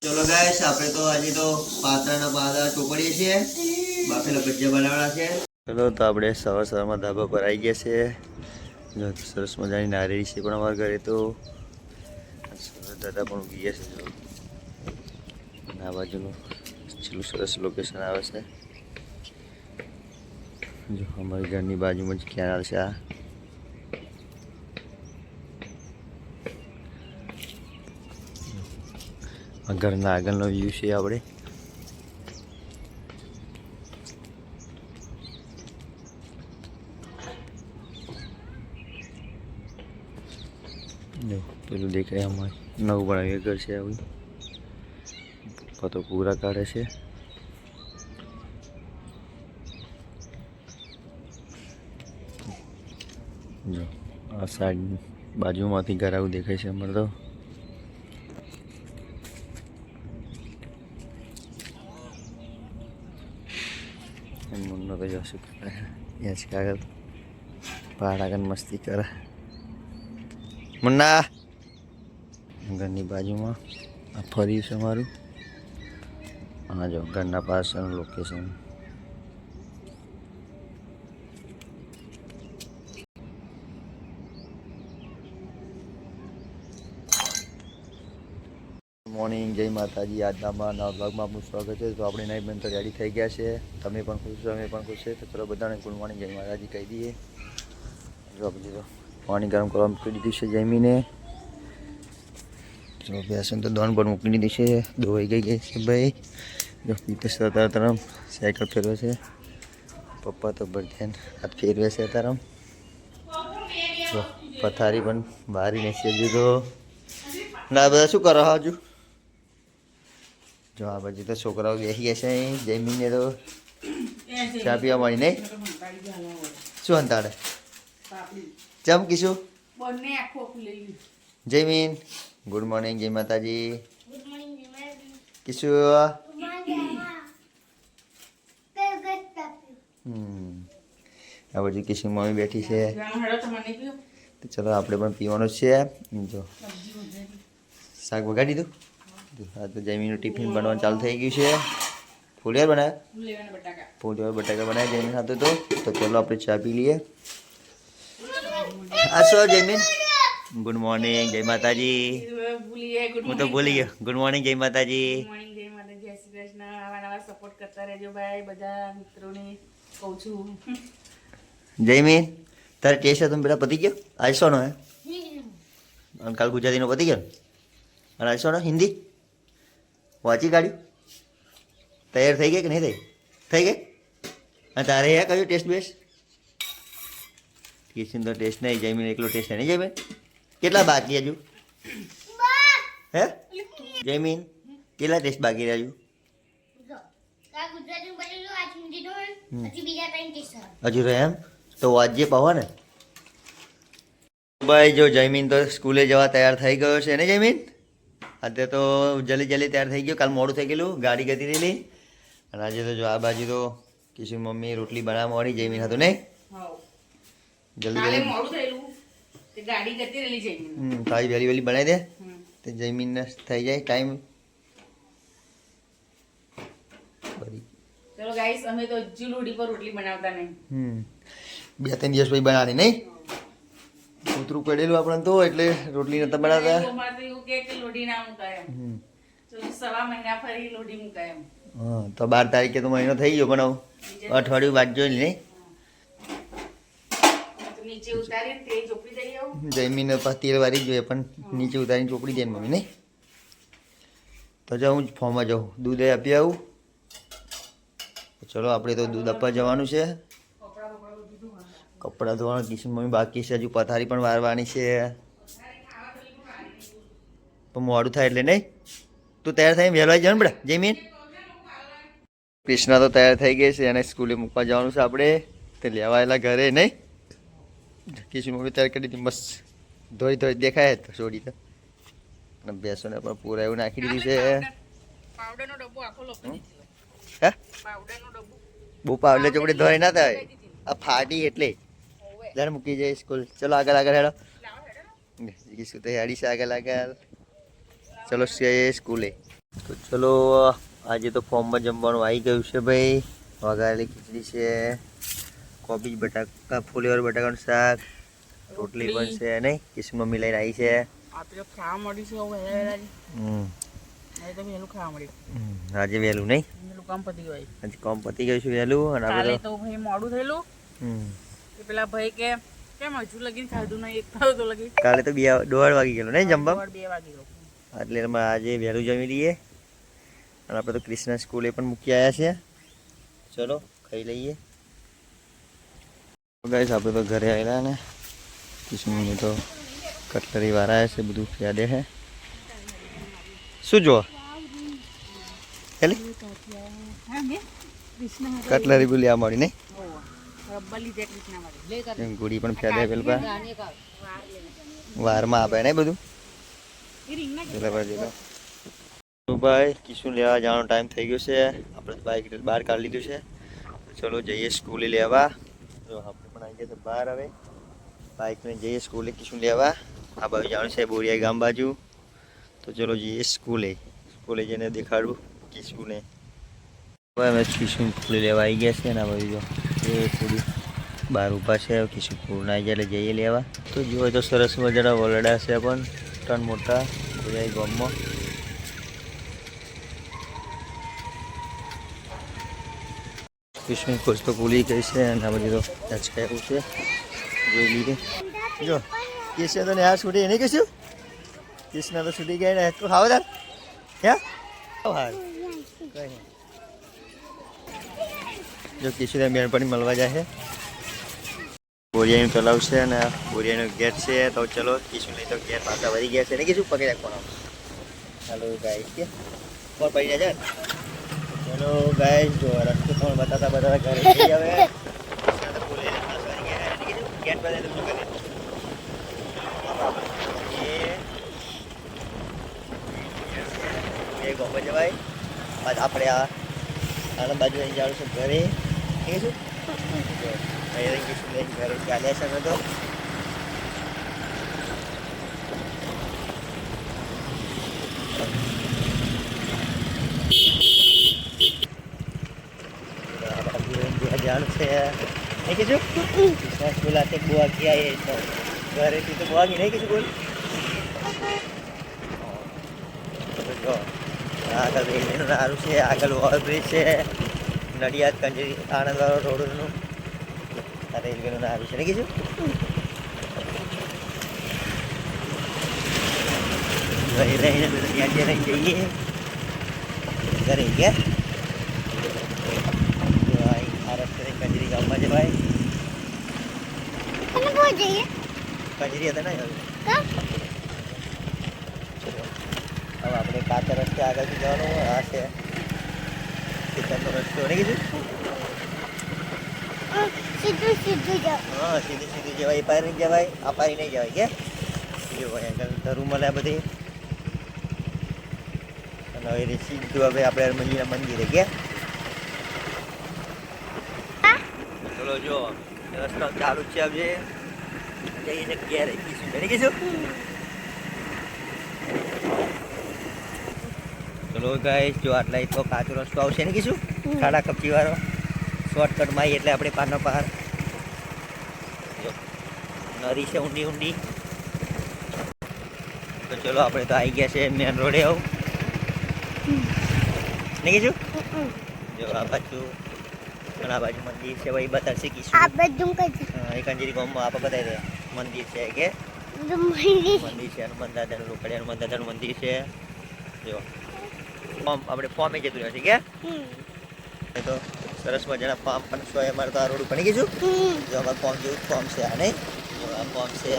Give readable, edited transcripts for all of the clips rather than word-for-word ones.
ચલો ગાઈસ આપણે તો આજે તો પાત્રાના પાદા ચોપડીએ છીએ, બાફેલા ભજીયા બનાવવાના છે. ચલો તો આપણે સવારમાં ધાબા પર આવી ગયા છે. જો સરસ મજાની નારેળી છે પણ અમારા ઘરે તો દાદા પણ ઉગી ગયા છે. જો આ બાજુનું છેલ્લું સરસ લોકેશન આવે છે. જો અમારી ઘરની બાજુમાં જ કેનાલ છે. આ ઘરના આગળનો વ્યૂ છે. આપણે જો પેલું દેખાય અમારે નવું બનાવ્યું ઘર છે. આવું પપ્પા તો પૂરા કાઢે છે. જો આ સાઈડ બાજુમાંથી ઘર આવું દેખાય છે. અમારે તો મુન્નો તો જો શું કરે યશ કાગળ પહાડ આગળ મસ્તી કરે. મુન્ના ઘરની બાજુમાં આ ફર્યું છે મારું. હા જો ઘરના પાસનું લોકેશન. મોર્નિંગ, જય માતાજી. આજના નવા બ્લોગમાં આપનું સ્વાગત છે. તો આપણે નાઈ બન તો રેડી થઈ ગયા છે. તમે પણ ખુશ છો, અમે પણ ખુશ છે. તો ચલો બધાને ગુડ મોર્નિંગ, જય માતાજી કહી દઈએ. જો પછી તો પાણી ગરમ કરવા મૂકી દીધું છે જમીને. ચલો બેસન તો દોન પર મૂકી દીધી છે. ધોવાઈ ગઈ છે ભાઈ. જો પીતે તરમ સાયકલ ફેરવે છે. પપ્પા તો બધાને હાથ ફેરવે છે તરમ. જો પથારી પણ વારીને છે. હજુ તો ના બધા શું કરો હજુ? જો આ બાજુ તો છોકરાઓ બેસી ગયા છે. જમીને તો ચા પીવા મળી નહીં. શું અંતાડે ચમ કીશું? જયમીન ગુડ મોર્નિંગ, જય માતાજી. કીશું આ બાજુ કીશું મમ્મી બેઠી છે. તો ચલો આપણે પણ પીવાનું છે. જો શાક વગાડી દીધું. હા તો જયમીનું ટિફિન બનવાનું ચાલુ થઈ ગયું છે. ફુલિયાર બનાવ્યા, ફુલિયાર બટાકા બનાવ્યા જયમીન સાથે. તો ચલો આપણે ચા પી લઈએ. આ શું જયમીન? ગુડ મોર્નિંગ, જય માતાજી. હું તો ભૂલી ગયો. ગુડ મોર્નિંગ, જય માતાજી. સપોર્ટ કરતા રહેજો ભાઈ, બધા મિત્રોને કહું છું. જયમીન તારે ટેસ્ટ હતો પેલા પતી ગયો? આજ શોનો હે? અને કાલ ગુજરાતીનો પતી ગયો અને આજ શોનો હિન્દી વાંચી કાઢ્યું? તૈયાર થઈ ગઈ કે નહીં થઈ? થઈ ગઈ. અને તારે હે કયો ટેસ્ટ બેસ્ટ? કિશન તો ટેસ્ટ નહીં, જયમીન એકલો ટેસ્ટ નહીં. જયમીન કેટલા બાકી હજુ? હે જયમીન કેટલા ટેસ્ટ બાકી રહ્યા હજુ? હજુ રહે એમ? તો વાંચજે પાવા ને ભાઈ. જો જયમીન તો સ્કૂલે જવા તૈયાર થઈ ગયો છે ને જયમીન? અત્યારે તો જલ્દી તૈયાર થઈ ગયો. કાલ મોડું થઈ ગયેલું, ગાડી ગતી રહેલી. અને આજે તો જો આ બાજુ તો કિશન મમ્મી રોટલી બનાવવા મળી. જયમીન હતું નહીં? જલ્દી તારી વહેલી બનાવી દે તો જયમીન થઈ જાય ટાઈમ. ચલો ગાઈસ, અમે તો હજુ લોડી પર રોટલી બનાવતા નહીં. 2-3 દિવસ પછી બનાવવાની નહીં? કૂતરું પડેલું આપણે તો એટલે રોટલી નતા બનાવતા. એવું કે લોડી ના મુકાય એમ. તો સવા મહિના ફરી લોડી મુકાય એમ. હા તો 12 તારીખે તો મહિનો થઈ ગયો. બનાવ અઠવાડિયું બાદ જોઈ નહીં? નીચે ઉતારીને તે ચોપડી દઈ આવું. જયમીન તેલ વારી જોઈએ પણ નીચે ઉતારીને ચોપડી દે મમ્મી નહીં? તો જાઉં જ ફોર્મમાં જાઉં, દૂધ આપી આવું. ચલો આપણે તો દૂધ આપવા જવાનું છે. કપડાં ધોવાનું કિશન મમ્મી બાકી છે. હજુ પથારી પણ વારવાની છે. પણ મોડું થાય એટલે નહીં. તું તૈયાર થઈને વહેલા જવાનું બેટા જયમીન. કૃષ્ણા તો તૈયાર થઈ ગઈ છે. એને સ્કૂલે મૂકવા જવાનું છે આપણે. તે લેવા આવેલા ઘરે નહીં? કિશન મમ્મી તૈયાર કરી દીધી મસ્ત. ધોઈ દેખાય તો છોડી તો. અને બેસોને પણ પૂરા એવું નાખી દીધી છે. પાવડરનો ડબ્બો આખો લોકો હે પાવડરનો ડબ્બો બહુ પાવડર ચોપડી ધોઈ ના થાય. આ ફાટી એટલે જયારે મૂકી જાય સ્કૂલ. ચલો આગળ હેડો. શું તૈયારી છે આગળ? ચલો સ્કૂલે. તો ચલો આજે તો ફોર્મમાં જમવાનું આવી ગયું છે ભાઈ. વઘારેલી ખીચડી છે, કોબીજ બટાકા ફુલેવર બટાકાનું શાક, રોટલી પણ છે નહીં કિશન મમ્મી લઈને આવી છે. આજે વહેલું નહીં આજે કામ પતી ગયું છે વહેલું. અને કાલે તો ભાઈ મોડું થયેલું કે પેલા ભાઈ કે કેમ હજુ લગીને ખાધું નહીં, એક થાવ તો લગી કાલે તો 2:30 વાગી ગયેલું નહીં જમવા. 2 વાગી ગયો. એટલે આજે વહેલું જમી લઈએ. અને આપણે તો ક્રિષ્ના સ્કૂલે પણ મૂકી આવ્યા છે. ચલો ખાઈ લઈએ. ગાઈસ આપણે તો ઘરે આવેલા ને કિશનની તો કટલરી વાળા છે, બધું યાદે છે. શું જો કટલરી બોલી આ મળી નહીં ગુડી પણ ફેદે પેલા વારમાં આપે ને બધું. ભાઈ કિશુ લેવા જવાનો ટાઈમ થઈ ગયો છે. આપણે બાઇક બહાર કાઢી લીધું છે. ચલો જઈએ સ્કૂલે લેવા. જો આપણે પણ આવી ગયા તો બહાર હવે બાઇક લઈને જઈએ સ્કૂલે કિશુ લેવા. આ બાજુ જવાનું છે બોરિયા ગામ બાજુ. તો ચલો જઈએ સ્કૂલે. સ્કૂલે જઈને દેખાડું કિશુને. હવે અમે કિશુ સ્કૂલે લેવા આવી ગયા છે. ને આ બાજુ જો એ થોડી બહાર ઊભા છે. કિશુ પૂર્ણ આવી જાય એટલે જઈએ લેવા. તો જોવે તો સરસ મજાના વલડા છે પણ ત્રણ મોટા બોરિયા ગામમાં. કિશુ ખોજ તો ભૂલી ગઈ છે. અને આ બધી તો આંચકા એવું છે જોઈ લીધે. જો કિશન તો ને આ છૂટી નહીં કશું. કિશના તો છૂટી ગયા ને તું ખાવ તાર ક્યાં હાર કઈ જો કિશોર બેનપણી મળવા જાય છે. બોરિયાનું તલાવ છે અને બોરિયાનો ગેટ છે. તો ચલો કિશોર નહીં તો ગેટ પાછા વળી ગયા છે ને કીધું પકડી રાખવાનો. ચાલો ગાઈસ કે કોણ પડી જાય. ચલો ગાઈસ જો રસ્તો પણ બતાતા ઘરે જઈ હવે ગેટ પર ગોપર જવાય. આપણે આ બાજુ અહીં જવાનું છે ઘરે. ઠીક છે ઘરે ચાલે છે તો જવાનું છે. નહીં કીધું બોલાતે બુઆ ગયા ઘરેથી તો બુઆ નહીં કીધું બોલ. આગળ રેલવેનું સારું છે, આગળ ઓવરબ્રિજ છે, નડિયાદ કંજરી આણંદવાળો રોડનું રેલવેનું સારું છે ને કીધું. ઘરે રહીને ત્યાં ત્યાં રહી જઈએ ઘરે ગયા. આ રસ્તે કંજરી ગામમાં જવાય. કંજરી હતા ને હવે આપણે કાચા રસ્તે આગળથી જવાનું. આ છે ખેતરનો રસ્તો નહીં કીધું. હા સીધું સીધું જવાય. એ પાર નહીં જવાય, આ પારી નહીં જવાય કે જો આગળ ધરું મળે બધી. અને હવે સીધું હવે આપણે મંદિરના મંદિરે ગયા. ચલો જો રસ્તો ચાલુ જ છે. હવે જઈને ઘેર કીશું નહીં કીધું. ચલો ગાઈસ જો આટલા તો કાચો રસ્તો આવશે ને કીશું ખાડા કપચી વાળો શોર્ટકટમાં આવી એટલે આપણે પારનો પાર નરી છે ઊંડી ઊંડી. તો ચલો આપણે તો આવી ગયા છે મેન રોડે. આવું નહીં કીશું જો આ બાજુ અને આ બાજુ મંદિર છે ભાઈ બતાવશે કીશું. એ કંજરી ગામમાં આપણે બતાવી દે મંદિર છે કે મંદિર છે. હનુમાન દાદાનું રોકડે હનુમાન દાદાનું મંદિર છે. જો ફોર્મ આપણે ફોર્મે જતું રહેશે કે તો સરસ મજાના ફોર્મ પણ સો અમારે તો આ રોડ ઉપર નહીં કીધું. જો અમારે ફોર્મ જેવું ફોર્મ છે આ નહીં. જો આ ફોર્મ છે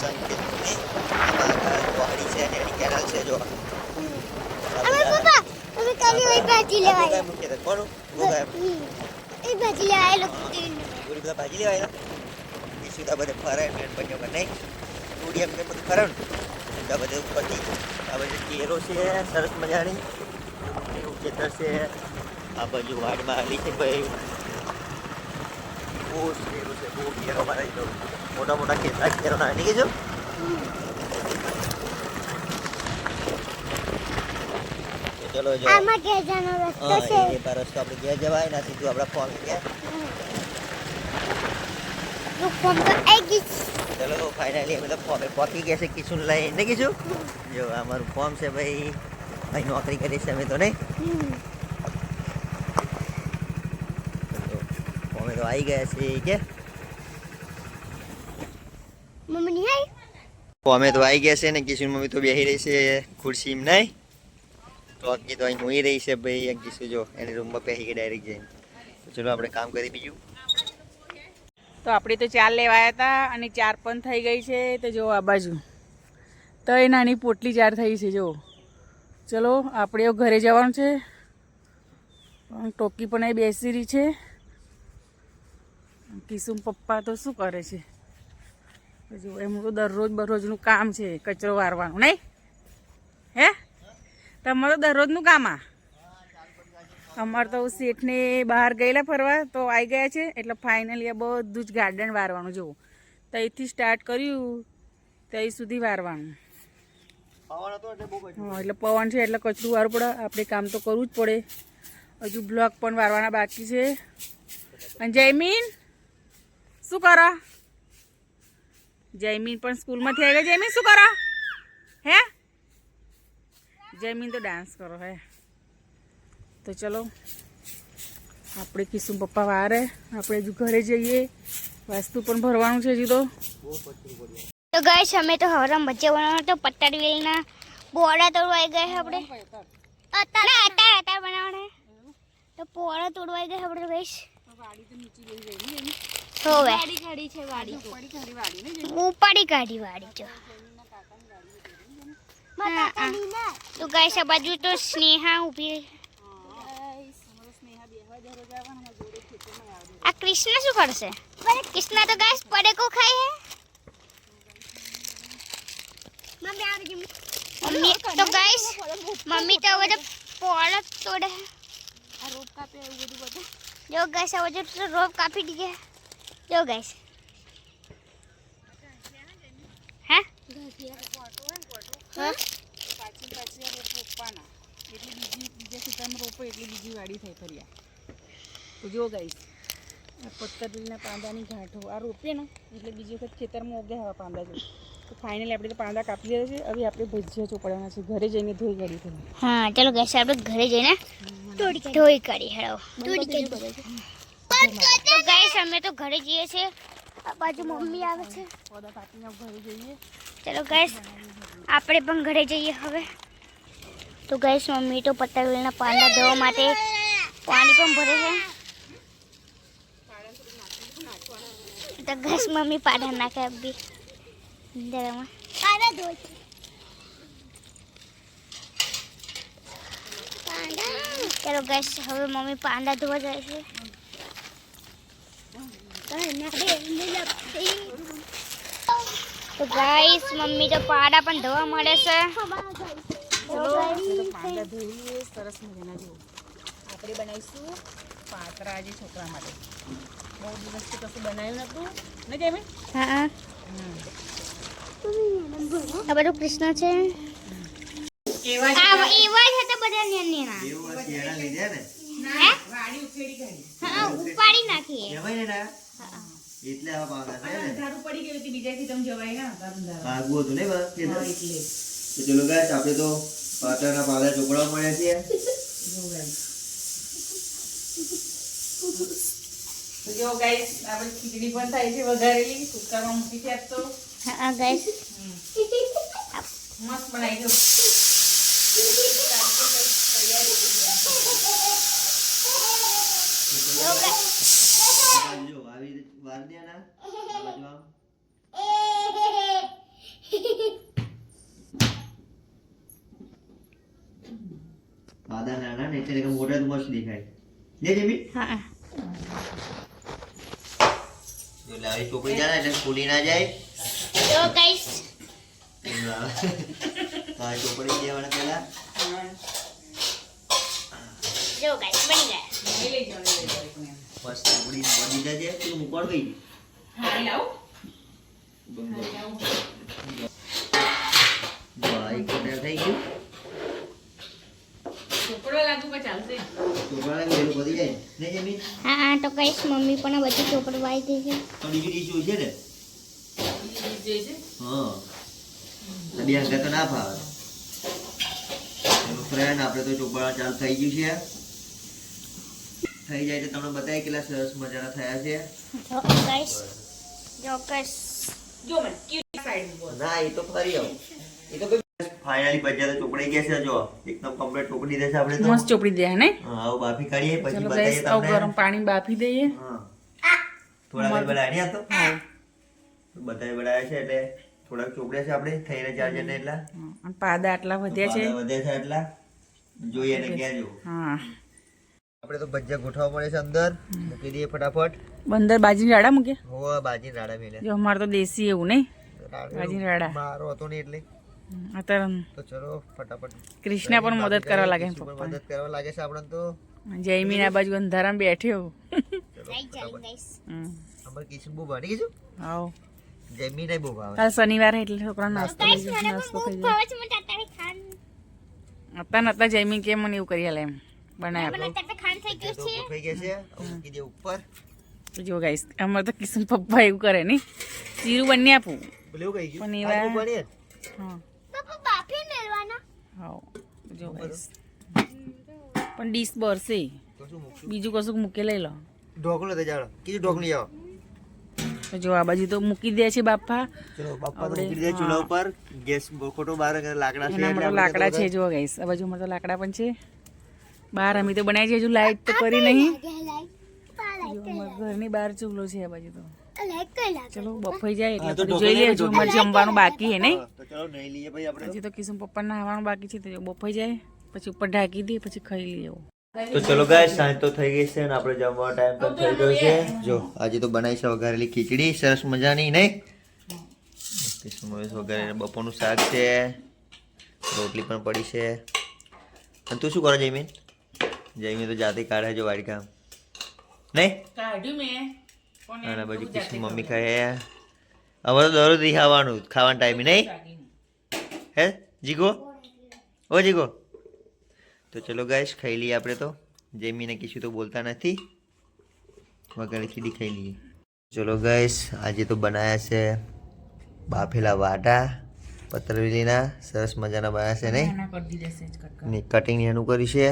સંકેત પહાડી છે ને કેનાલ છે. જો ભાજી લેવાય સીધા બધે ફરાય બેનપણીઓ નહીં ઉડી એમ બધું ફરાય ને બધે ઉપરથી આ બાજુ કેરો છે સરસ મજાની એવું ખેતર છે. આ બાજુ વાડમાં આવેલી છે ભાઈ બહુ કેરો છે. બહુ કેરો મારા તો મોટા મોટા ખેતરા કેરો ના નીકળી જો. ચલો જો આમાં કે જાનો રસ્તો છે એ પર રસ્તો આપણે ઘેર જવાય ના સીધું આપણા ફોર્મ ગયા નું ફોર્મ તો આવી ગઈ ચલો ફાઇનલી અમે તો ફોર્મે પહોંચી ગયા છે કિશુન લઈને કીધું જો અમારું ફોર્મ છે ભાઈ અહીં નોકરી કરી છે અમે તો નહીં ફોર્મે તો આવી ગયા છે કે મમ્મી ની હાય ફોર્મે તો આવી ગયા છે ને કિશુન મમ્મી તો બેસી રહી છે ખુરશીમાં નહીં ટોકી તો અહીં મોઈ રહી છે ભાઈ કિશુ જો એની રૂમમાં બેસી ગઈ ડાયરેક્ટ જઈને તો ચલો આપણે કામ કરી બીજું તો આપણે તો 4 લેવાયા હતા અને 4 પણ થઈ ગઈ છે તો જો આ બાજુ તો એ નાની પોટલી 4 થઈ છે જો ચલો આપણે ઘરે જવાનું છે ટોકી પણ અહીં બેસી રહી છે કિશુમ પપ્પા તો શું કરે છે જો એમનું તો દરરોજનું કામ છે કચરો વારવાનું નહીં હે તમારે તો દરરોજનું કામ આ અમારે તો શેઠને બહાર ગયેલા ફરવા તો આવી ગયા છે એટલે ફાઇનલી આ બધું જ ગાર્ડન વારવાનું જુઓ તો અહીંથી સ્ટાર્ટ કર્યું ત્યાં સુધી વારવાનું હા એટલે પવન છે એટલે કચરું વારવું પડે આપણે કામ તો કરવું જ પડે હજુ બ્લોક પણ વારવાના બાકી છે અને જયમીન શું કરો જયમીન પણ સ્કૂલમાંથી આવી ગઈ જયમીન શું કરો હે જયમીન તો ડાન્સ કરો હે તો ચલો આપણે કિશુમ પપ્પા વારે આપણે હજુ ઘરે જઈએ વાસ્તુ પણ ભરવાનું છે હજુ તો ગાઈસ અમે તો હવરામ બચ્ચે બનાવવાનો તો પટ્ટાડી વેલના પોળા તોડવાઈ ગયા આપણે અત્યારે બનાવવાના તો પોળા તોડવાઈ ગયા આપણે ગાઈસ વાડી તો નીચે ગઈ ગઈ હોવે વાડી કાઢી છે વાડી તો વાડી ને ઉપાડી કાઢી વાડી જો તો ગાઈસ આ બાજુ તો સ્નેહા ઊભી આ કૃષ્ણ શું કરશે કૃષ્ણ તો ગાઈસ પડેકો ખાય હે મમ્મી તો ગાઈસ મમ્મી તો હવે પોળા તોડે આ રોપ કાપે એવું બધું બધું જો ગાઈસ હવે તો રોપ કાપી દીધે જો ગાઈસ હે પાછી આ રોપ રોપવાના એટલે બીજા ખેતરમાં રોપો એટલે બીજી વાડી થાય ફર્યા તો જો ગાઈસ આ પત્તરના પાંદાની ગાંઠો આ રોપીએ ને એટલે બીજી વખત ખેતરમાં ઉગ્યા હવા પાંદા જો તો ફાઇનલી આપણે તો પાંદા કાપી લીધા છે હવે આપણે ભજીયા ચોપડવાના છે ઘરે જઈને ધોઈ કાઢી છે હા ચાલો ગાઈસ આપણે ઘરે જઈને ધોઈ કાઢી હેડો તો ગાઈસ અમે તો ઘરે જઈએ છે આ બાજુ મમ્મી આવે છે પોદા કાપીને ઘરે જઈએ ચલો ગાઈસ આપણે પણ ઘરે જઈએ હવે તો ગાઈસ મમ્મી તો પત્તાવેલના પાંદા ધોવા માટે પાણી પણ ભરે છે તો ગાઈસ મમ્મી પાડા નાખે અબી દરામાં પાડા ધોઈ ચલો ગાઈસ હવે મમ્મી પાંદા ધોવા જાય છે તો ગાઈસ મમ્મી તો પાડા પણ ધોવા મળે છે પાંદા ધોઈએ સરસ મજાના જો આપણે બનાવીશું પાતરા આજે છોકરા માટે બહુ દિવસથી કશું બનાવ્યું નતું ને જયમીન હા આ બધું કૃષ્ણ છે એવા એવા છે તો બધા નેના એવું શિયાળા લીધે ને હે વાડી ઉછેડી કાઢી હા ઉપાડી નાખીએ કહેવાય ને એટલે આવા પાવડા છે ને ધારું પડી ગયું હતી બીજાથી તમે જવાય ના ધારું ભાગવું હતું ને બસ એટલે તો ચલો ગાઈસ આપણે તો પાટણના પાવડા ચોપડવા મળ્યા છે તો જો ગાઈસ આપણે ખીચડી પણ થાય છે વઘારેલી કુકરમાં મૂકી છે આજ તો હા ગાઈસ મસ્ત બનાવી દો જો આવી વાર દે ના બાજુ પાદા નાના ને એટલે મોટા મસ્ત દેખાય ને જેમી હા જો લાવી ચોપડી જાય એટલે ખુલી ના જાય તો ગાઈસ આ ચોપડી દેવાના પેલા જો ગાઈસ બની ગયા લઈ જાઓ મસ્ત ચોપડી બની જાય તું મૂકવા ગઈ હા લાવ ભાઈ કોને થઈ ગયું ચોપડો લાગુ કે ચાલશે ચોપડા વેલું પતી જાય નહીં જમીન હા તો કઈશ મમ્મી પણ બધી ચોપડ વાઈ દે છે તો બીજી ડીશ જોઈશે ને જે છે હા આ બે અંગા તો ના ફાવે ચલો ફ્રેન્ડ આપણે તો ચોપડા ચાલુ થઈ ગયું છે થઈ જાય તો તમને બતાવી કેટલા સરસ મજાના થયા છે જો કઈશ જો મને ક્યુટ સાઈડ બોલ ના એ તો ફરી આવું એ તો ફાઇનલી ભજીયા તો ચોપડી ગયા છે જો એકદમ કમ્પ્લીટ ચોપડી દેશે આપણે તો મસ્ત ચોપડી દે ને હા આવું બાફી કાઢીએ પછી ચલો બતાવીએ ગાઈસ આવ તમને ગરમ પાણી બાફી દઈએ હા થોડા વાર બનાવી આ તો બધાય બનાવ્યા છે એટલે થોડાક ચોપડ્યા છે આપણે થઈને 4 જણ એટલા અને પાદા આટલા વધ્યા છે વધ્યા છે એટલા જોઈએ ને ક્યાં જો હા આપણે તો ભજીયા ગોઠવવા પડે છે અંદર મૂકી દઈએ ફટાફટ બંદર બાજીની રાડા મૂકે હોવા બાજી રાડા મેલે જો અમારે તો દેશી એવું નહીં બાજીની રાડા મારો હતો ને એટલે અત્યારે તો ચલો ફટાફટ કૃષ્ણા પણ મદદ કરવા લાગે કૃષ્ણ પણ મદદ કરવા લાગે છે આપણને તો જયમીન આ બાજુ અંધારામાં બેઠ્યો અમાર કિશન બહુ ભાડી ગયું આવો જમી નહીં બહુ ભાવે કાલ શનિવારે એટલે છોકરા નાસ્તો લઈ જાય નાસ્તો થઈ જાય અત્યારે જયમીન કે મને એવું કરી હાલે એમ બનાય આપણું તો થઈ ગયા છે મૂકી દે ઉપર તો જો ગાઈસ અમારે તો કિશન પપ્પા એવું કરે નહીં જીરું બની આપું બોલ્યું કઈ ગયું પણ એવા- આટલું પાણી જ? હા પપ્પા બાફી મેળવાના હા જો ગાઈસ પણ ડીશ બરશે તો શું મૂકશું બીજું કશું મૂકી લઈ લો ઢોકળું તો જાડો કીધું ઢોકળી આવો તો જો આ બાજુ તો મૂકી દે છે બાપા ચલો બાપા તો આપણે- મૂકી દે ચૂલા ઉપર ગેસ ખોટો બહાર લાકડા છે એના એટલે માટે આપણે લાકડા છે જો ગાઈસ આ બાજુ તો લાકડા પણ છે બહાર અમે તો બનાવી છે હજુ લાઈટ તો કરી નહીં જો અમારા ઘરની બહાર ચૂલો છે આ બાજુ તો ચલો બફાઈ જાય એટલે તો થોડી જોઈ લઈએ હજુ અમારે જમવાનું બાકી હે નહીં તો ચલો નહીં લઈએ ભાઈ આપણે હજી તો કિશન પપ્પા નાહવાનું બાકી છે તો જો બફાઈ જાય પછી ઉપર ઢાંકી દઈએ પછી ખાઈ લઈએ એવું તો ચલો ગાઈસ સાંજ તો થઈ ગઈ છે અને આપણે જમવાનો ટાઈમ પણ થઈ ગયો છે જો આજે તો બનાવી છે વઘારેલી ખીચડી સરસ મજાની નહીં વઘારેલી બપોરનું શાક છે રોટલી પણ પડી છે અને તું શું કરો જયમીન જયમીન તો જાતે કાઢે છે વાડી કામ નહીં કાઢ્યું મેં અને પછી કિશન મમ્મી ખાય હવે તો દરરોજ ખાવાનું ખાવાના ટાઈમે નહીં હે જીગો ઓ જીગો તો ચલો ગાઈસ ખાઈ લઈએ આપણે તો જયમીને કીશું તો બોલતા નથી વગર ખીડી ખાઈ લઈએ ચલો ગાઈસ આજે તો બનાવ્યા છે બાફેલા વાટા પતરવેલીના સરસ મજાના બનાવ્યા છે નહીં કરી દીધા છે ને કટિંગ એનું કર્યું છે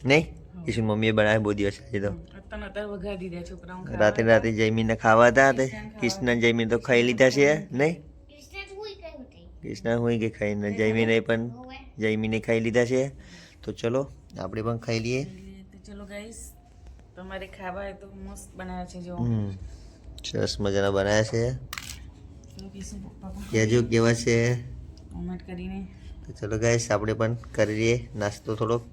નહીં કીશું મમ્મીએ બનાવ્યા બહુ દિવસ આજે તો અત્યારે વઘાર દીધા છોકરાઓ રાતે જયમીને ખાવા હતા તે કૃષ્ણ જયમીન તો ખાઈ લીધા છે નહીં કૃષ્ણ હોય કે ખાઈને જયમીને પણ જયમીને ખાઈ લીધા છે તો ચલો આપણે પણ ખાઈ લઈએ તો ચલો ગાઈસ તમારે ખાવા હોય તો મસ્ત બનાવ્યા છે જો સરસ મજાના બનાવ્યા છે ચલો કિશન પપ્પા પણ કહેજો કેવા છે કોમેન્ટ કરીને તો ચલો ગાઈસ આપણે પણ કરી લઈએ નાસ્તો થોડોક